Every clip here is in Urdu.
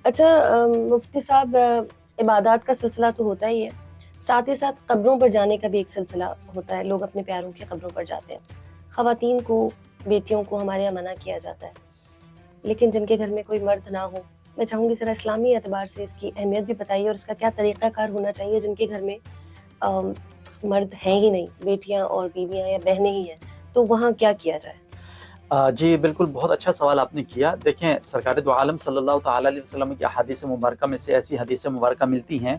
اچھا مفتی صاحب، عبادات کا سلسلہ تو ہوتا ہی ہے، ساتھ ہی ساتھ قبروں پر جانے کا بھی ایک سلسلہ ہوتا ہے، لوگ اپنے پیاروں کی قبروں پر جاتے ہیں. خواتین کو، بیٹیوں کو ہمارے یہاں منع کیا جاتا ہے، لیکن جن کے گھر میں کوئی مرد نہ ہو، میں چاہوں گی ذرا اسلامی اعتبار سے اس کی اہمیت بھی بتائیے اور اس کا کیا طریقہ کار ہونا چاہیے جن کے گھر میں مرد ہیں ہی نہیں، بیٹیاں اور بیویاں یا بہنیں ہی ہیں، تو وہاں کیا کیا جائے؟ جی بالکل، بہت اچھا سوال آپ نے کیا. دیکھیں، سرکار دو عالم صلی اللہ تعالیٰ علیہ وسلم کی احادیث مبارکہ میں سے ایسی حدیث مبارکہ ملتی ہیں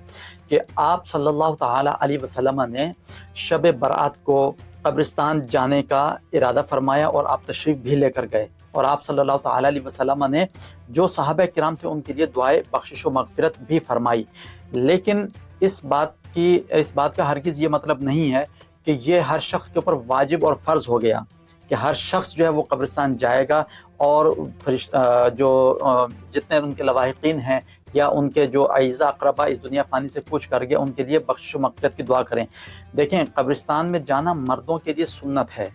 کہ آپ صلی اللہ تعالیٰ علیہ وسلم نے شب برات کو قبرستان جانے کا ارادہ فرمایا اور آپ تشریف بھی لے کر گئے، اور آپ صلی اللہ تعالیٰ علیہ وسلم نے جو صحابہ کرام تھے ان کے لیے دعائے بخشش و مغفرت بھی فرمائی. لیکن اس بات کا ہرگز یہ مطلب نہیں ہے کہ یہ ہر شخص کے اوپر واجب اور فرض ہو گیا کہ ہر شخص جو ہے وہ قبرستان جائے گا اور جتنے ان کے لواحقین ہیں یا ان کے جو اعزاء اقربا اس دنیا فانی سے کوچ کر گئے ان کے لیے بخشش و مغفرت کی دعا کریں. دیکھیں، قبرستان میں جانا مردوں کے لیے سنت ہے.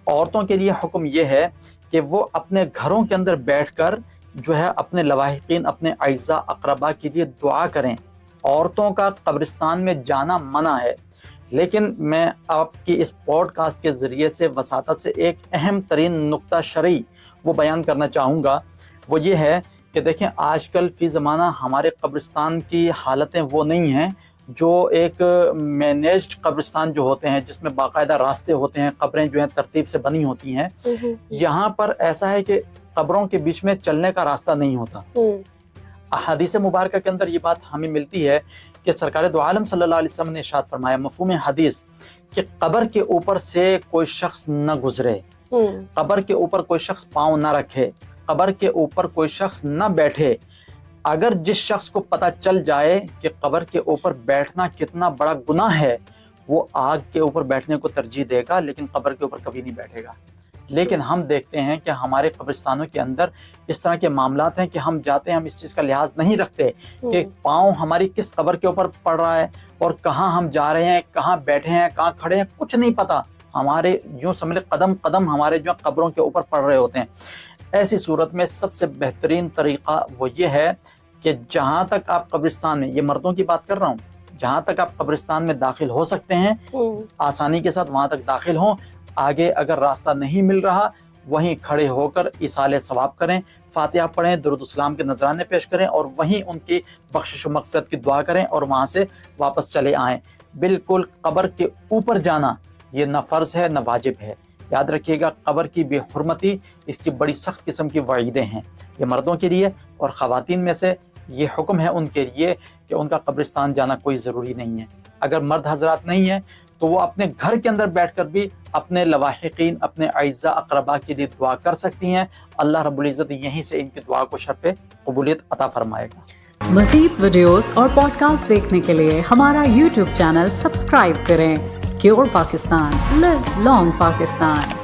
عورتوں کے لیے حکم یہ ہے کہ وہ اپنے گھروں کے اندر بیٹھ کر جو ہے اپنے لواحقین، اپنے اعزاء اقربا کے لیے دعا کریں. عورتوں کا قبرستان میں جانا منع ہے. لیکن میں آپ کی اس پوڈ کاسٹ کے ذریعے سے وساطت سے ایک اہم ترین نقطہ شرعی وہ بیان کرنا چاہوں گا. وہ یہ ہے کہ دیکھیں، آج کل فی زمانہ ہمارے قبرستان کی حالتیں وہ نہیں ہیں جو ایک مینیجڈ قبرستان جو ہوتے ہیں جس میں باقاعدہ راستے ہوتے ہیں، قبریں جو ہیں ترتیب سے بنی ہوتی ہیں. یہاں پر ایسا ہے کہ قبروں کے بیچ میں چلنے کا راستہ نہیں ہوتا. احادیث مبارکہ کے اندر یہ بات ہمیں ملتی ہے کہ سرکار دو عالم صلی اللہ علیہ وسلم نے ارشاد فرمایا مفہوم حدیث کہ قبر کے اوپر سے کوئی شخص نہ گزرے، قبر کے اوپر کوئی شخص پاؤں نہ رکھے، قبر کے اوپر کوئی شخص نہ بیٹھے. اگر جس شخص کو پتہ چل جائے کہ قبر کے اوپر بیٹھنا کتنا بڑا گناہ ہے، وہ آگ کے اوپر بیٹھنے کو ترجیح دے گا لیکن قبر کے اوپر کبھی نہیں بیٹھے گا. لیکن ہم دیکھتے ہیں کہ ہمارے قبرستانوں کے اندر اس طرح کے معاملات ہیں کہ ہم جاتے ہیں، ہم اس چیز کا لحاظ نہیں رکھتے کہ پاؤں ہماری کس قبر کے اوپر پڑ رہا ہے اور کہاں ہم جا رہے ہیں، کہاں بیٹھے ہیں، کہاں کھڑے ہیں، کچھ نہیں پتا. ہمارے جو سمجھ قدم قدم ہمارے جو قبروں کے اوپر پڑ رہے ہوتے ہیں. ایسی صورت میں سب سے بہترین طریقہ وہ یہ ہے کہ جہاں تک آپ قبرستان میں، یہ مردوں کی بات کر رہا ہوں، جہاں تک آپ قبرستان میں داخل ہو سکتے ہیں آسانی کے ساتھ وہاں تک داخل ہوں. آگے اگر راستہ نہیں مل رہا، وہیں کھڑے ہو کر ایصال ثواب کریں، فاتحہ پڑھیں، درود السلام کے نذرانے پیش کریں اور وہیں ان کی بخشش و مغفرت کی دعا کریں اور وہاں سے واپس چلے آئیں. بالکل قبر کے اوپر جانا یہ نہ فرض ہے نہ واجب ہے. یاد رکھیے گا، قبر کی بے حرمتی اس کی بڑی سخت قسم کی وعیدیں ہیں. یہ مردوں کے لیے، اور خواتین میں سے یہ حکم ہے ان کے لیے کہ ان کا قبرستان جانا کوئی ضروری نہیں ہے. اگر مرد حضرات نہیں ہیں تو وہ اپنے گھر کے اندر بیٹھ کر بھی اپنے لواحقین، اپنے اعزاء اقربا کے لیے دعا کر سکتی ہیں. اللہ رب العزت یہیں سے ان کی دعا کو شرف قبولیت عطا فرمائے گا. مزید ویڈیوز اور پوڈ کاسٹ دیکھنے کے لیے ہمارا یوٹیوب چینل سبسکرائب کریں. کیور پاکستان، لیو لانگ پاکستان.